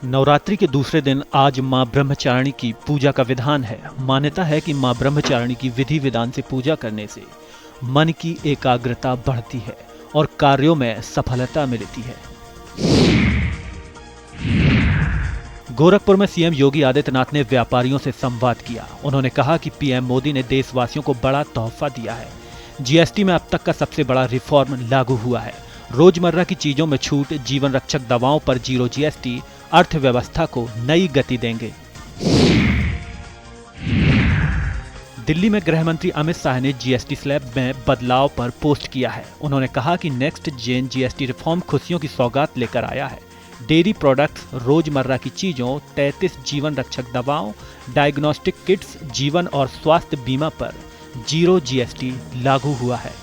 नवरात्रि के दूसरे दिन आज मां ब्रह्मचारिणी की पूजा का विधान है। मान्यता है कि मां ब्रह्मचारिणी की विधि विधान से पूजा करने से मन की एकाग्रता बढ़ती है और कार्यों में सफलता मिलती है। गोरखपुर में सीएम योगी आदित्यनाथ ने व्यापारियों से संवाद किया। उन्होंने कहा कि पीएम मोदी ने देशवासियों को बड़ा तोहफा दिया है। जीएसटी में अब तक का सबसे बड़ा रिफॉर्म लागू हुआ है। रोजमर्रा की चीजों में छूट, जीवन रक्षक दवाओं पर जीरो जीएसटी अर्थव्यवस्था को नई गति देंगे। दिल्ली में गृह मंत्री अमित शाह ने जीएसटी स्लैब में बदलाव पर पोस्ट किया है। उन्होंने कहा कि नेक्स्ट जेन जीएसटी रिफॉर्म खुशियों की सौगात लेकर आया है। डेयरी प्रोडक्ट्स, रोजमर्रा की चीजों, 33 जीवन रक्षक दवाओं, डायग्नोस्टिक किट्स, जीवन और स्वास्थ्य बीमा पर जीरो जीएसटी लागू हुआ है।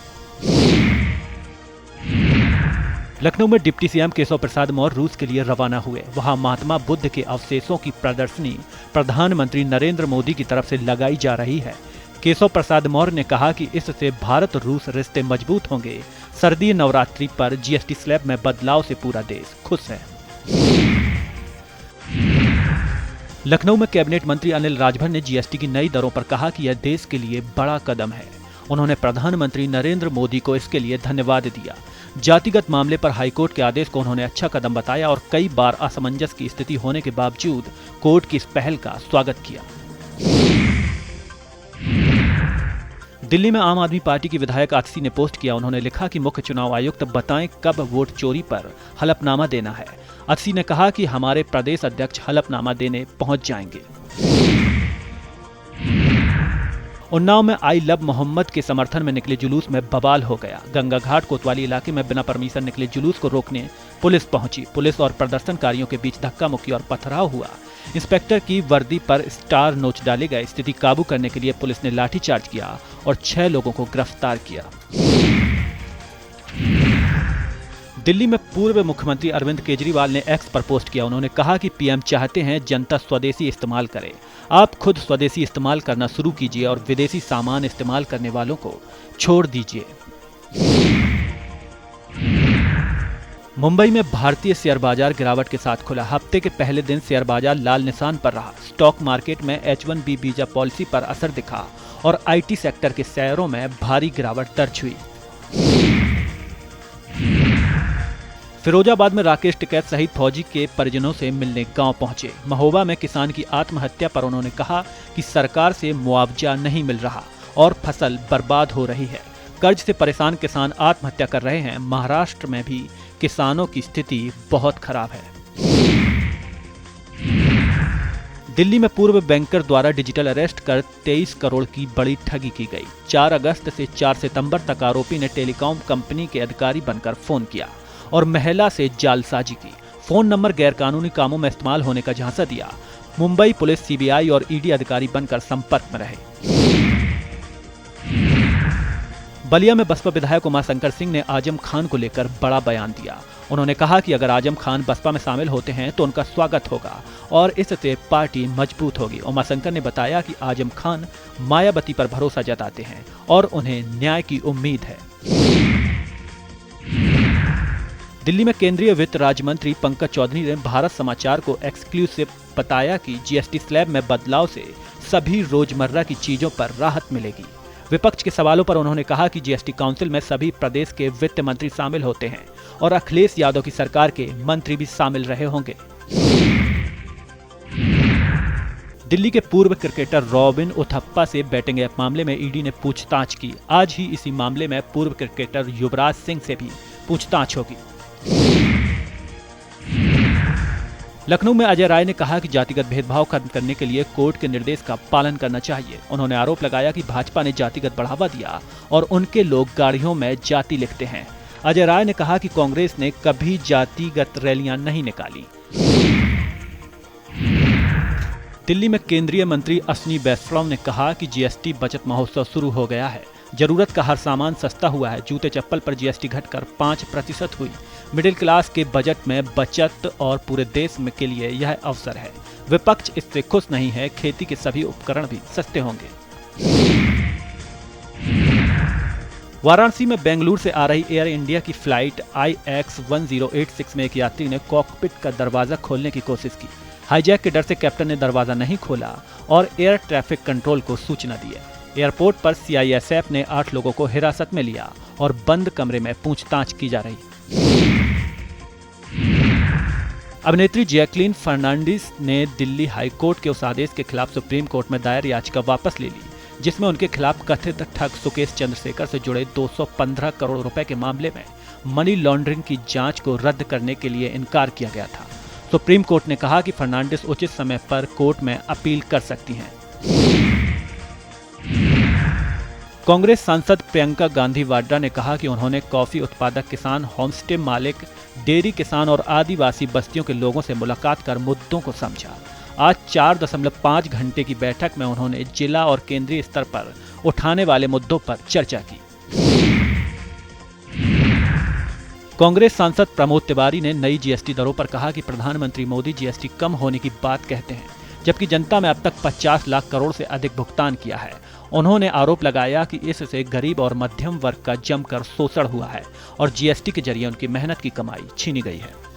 लखनऊ में डिप्टी सीएम केशव प्रसाद मौर्य रूस के लिए रवाना हुए। वहां महात्मा बुद्ध के अवशेषों की प्रदर्शनी प्रधानमंत्री नरेंद्र मोदी की तरफ से लगाई जा रही है। केशव प्रसाद मौर्य ने कहा कि इससे भारत रूस रिश्ते मजबूत होंगे। सर्दी नवरात्रि पर जीएसटी स्लैब में बदलाव से पूरा देश खुश है। लखनऊ में कैबिनेट मंत्री अनिल राजभर ने जीएसटी की नई दरों पर कहा कि यह देश के लिए बड़ा कदम है। उन्होंने प्रधानमंत्री नरेंद्र मोदी को इसके लिए धन्यवाद दिया। जातिगत मामले पर हाईकोर्ट के आदेश को उन्होंने अच्छा कदम बताया और कई बार असमंजस की स्थिति होने के बावजूद कोर्ट की इस पहल का स्वागत किया। दिल्ली में आम आदमी पार्टी की विधायक आतिशी ने पोस्ट किया। उन्होंने लिखा कि मुख्य चुनाव आयुक्त बताएं कब वोट चोरी पर हलफनामा देना है। आतिशी ने कहा कि हमारे प्रदेश अध्यक्ष हलफनामा देने पहुंच जाएंगे। उन्नाव में आई लव मोहम्मद के समर्थन में निकले जुलूस में बवाल हो गया। गंगा घाट कोतवाली इलाके में बिना परमिशन निकले जुलूस को रोकने पुलिस पहुंची। पुलिस और प्रदर्शनकारियों के बीच धक्का मुक्की और पथराव हुआ। इंस्पेक्टर की वर्दी पर स्टार नोच डाले गए। स्थिति काबू करने के लिए पुलिस ने लाठीचार्ज किया और 6 लोगों को गिरफ्तार किया। दिल्ली में पूर्व मुख्यमंत्री अरविंद केजरीवाल ने एक्स पर पोस्ट किया। उन्होंने कहा कि पीएम चाहते हैं जनता स्वदेशी इस्तेमाल करे। आप खुद स्वदेशी इस्तेमाल करना शुरू कीजिए और विदेशी सामान इस्तेमाल करने वालों को छोड़ दीजिए। मुंबई में भारतीय शेयर बाजार गिरावट के साथ खुला। हफ्ते के पहले दिन शेयर बाजार लाल निशान पर रहा। स्टॉक मार्केट में H1B वीजा पॉलिसी पर असर दिखा और आईटी सेक्टर के शेयरों में भारी गिरावट दर्ज हुई। फिरोजाबाद में राकेश टिकैत सहित फौजी के परिजनों से मिलने गांव पहुंचे। महोबा में किसान की आत्महत्या पर उन्होंने कहा कि सरकार से मुआवजा नहीं मिल रहा और फसल बर्बाद हो रही है। कर्ज से परेशान किसान आत्महत्या कर रहे हैं। महाराष्ट्र में भी किसानों की स्थिति बहुत खराब है। दिल्ली में पूर्व बैंकर द्वारा डिजिटल अरेस्ट कर 23 करोड़ की बड़ी ठगी की गई। 4 अगस्त से 4 सितंबर तक आरोपी ने टेलीकॉम कंपनी के अधिकारी बनकर फोन किया और महिला से जालसाजी की। फोन नंबर गैरकानूनी कामों में इस्तेमाल होने का झांसा दिया। मुंबई पुलिस, सीबीआई और ईडी अधिकारी बनकर संपर्क में रहे। बलिया में बसपा विधायक उमाशंकर सिंह ने आजम खान को लेकर बड़ा बयान दिया। उन्होंने कहा कि अगर आजम खान बसपा में शामिल होते हैं तो उनका स्वागत होगा और इससे पार्टी मजबूत होगी। उमाशंकर ने बताया कि आजम खान मायावती पर भरोसा जताते हैं और उन्हें न्याय की उम्मीद है। दिल्ली में केंद्रीय वित्त राज्य मंत्री पंकज चौधरी ने भारत समाचार को एक्सक्लूसिव बताया कि जीएसटी स्लैब में बदलाव से सभी रोजमर्रा की चीजों पर राहत मिलेगी। विपक्ष के सवालों पर उन्होंने कहा कि जीएसटी काउंसिल में सभी प्रदेश के वित्त मंत्री शामिल होते हैं और अखिलेश यादव की सरकार के मंत्री भी शामिल रहे होंगे। दिल्ली के पूर्व क्रिकेटर रॉबिन उथप्पा से बैटिंग ऐप मामले में ईडी ने पूछताछ की। आज ही इसी मामले में पूर्व क्रिकेटर युवराज सिंह से भी पूछताछ होगी। लखनऊ में अजय राय ने कहा कि जातिगत भेदभाव खत्म करने के लिए कोर्ट के निर्देश का पालन करना चाहिए। उन्होंने आरोप लगाया कि भाजपा ने जातिगत बढ़ावा दिया और उनके लोग गाड़ियों में जाति लिखते हैं। अजय राय ने कहा कि कांग्रेस ने कभी जातिगत रैलियां नहीं निकाली। दिल्ली में केंद्रीय मंत्री अश्विनी वैष्णव ने कहा कि जीएसटी बचत महोत्सव शुरू हो गया है। जरूरत का हर सामान सस्ता हुआ है। जूते चप्पल पर जीएसटी घटकर 5% हुई। मिडिल क्लास के बजट में बचत और पूरे देश में के लिए यह अवसर है। विपक्ष इससे खुश नहीं है। खेती के सभी उपकरण भी सस्ते होंगे। वाराणसी में बेंगलुरु से आ रही एयर इंडिया की फ्लाइट IX1086 में एक यात्री ने कॉकपिट का दरवाजा खोलने की कोशिश की। हाईजैक के डर से कैप्टन ने दरवाजा नहीं खोला और एयर ट्रैफिक कंट्रोल को सूचना दी। एयरपोर्ट पर CISF ने 8 लोगों को हिरासत में लिया और बंद कमरे में पूछताछ की जा रही। अभिनेत्री जैकलीन फर्नांडिस ने दिल्ली हाई कोर्ट के उस आदेश के खिलाफ सुप्रीम कोर्ट में दायर याचिका वापस ले ली जिसमें उनके खिलाफ कथित ठग सुकेश चंद्रशेखर से जुड़े 215 करोड़ रुपए के मामले में मनी लॉन्ड्रिंग की जांच को रद्द करने के लिए इनकार किया गया था। सुप्रीम कोर्ट ने कहा कि फर्नांडिस उचित समय पर कोर्ट में अपील कर सकती हैं। कांग्रेस सांसद प्रियंका गांधी वाड्रा ने कहा कि उन्होंने कॉफी उत्पादक किसान, होमस्टे मालिक, डेयरी किसान और आदिवासी बस्तियों के लोगों से मुलाकात कर मुद्दों को समझा। आज 4.5 घंटे की बैठक में उन्होंने जिला और केंद्रीय स्तर पर उठाने वाले मुद्दों पर चर्चा की। कांग्रेस सांसद प्रमोद तिवारी ने नई GST दरों पर कहा कि प्रधानमंत्री मोदी GST कम होने की बात कहते हैं, जबकि जनता में अब तक 50 लाख करोड़ से अधिक भुगतान किया है। उन्होंने आरोप लगाया कि इससे गरीब और मध्यम वर्ग का जमकर शोषण हुआ है और GST के जरिए उनकी मेहनत की कमाई छीनी गई है।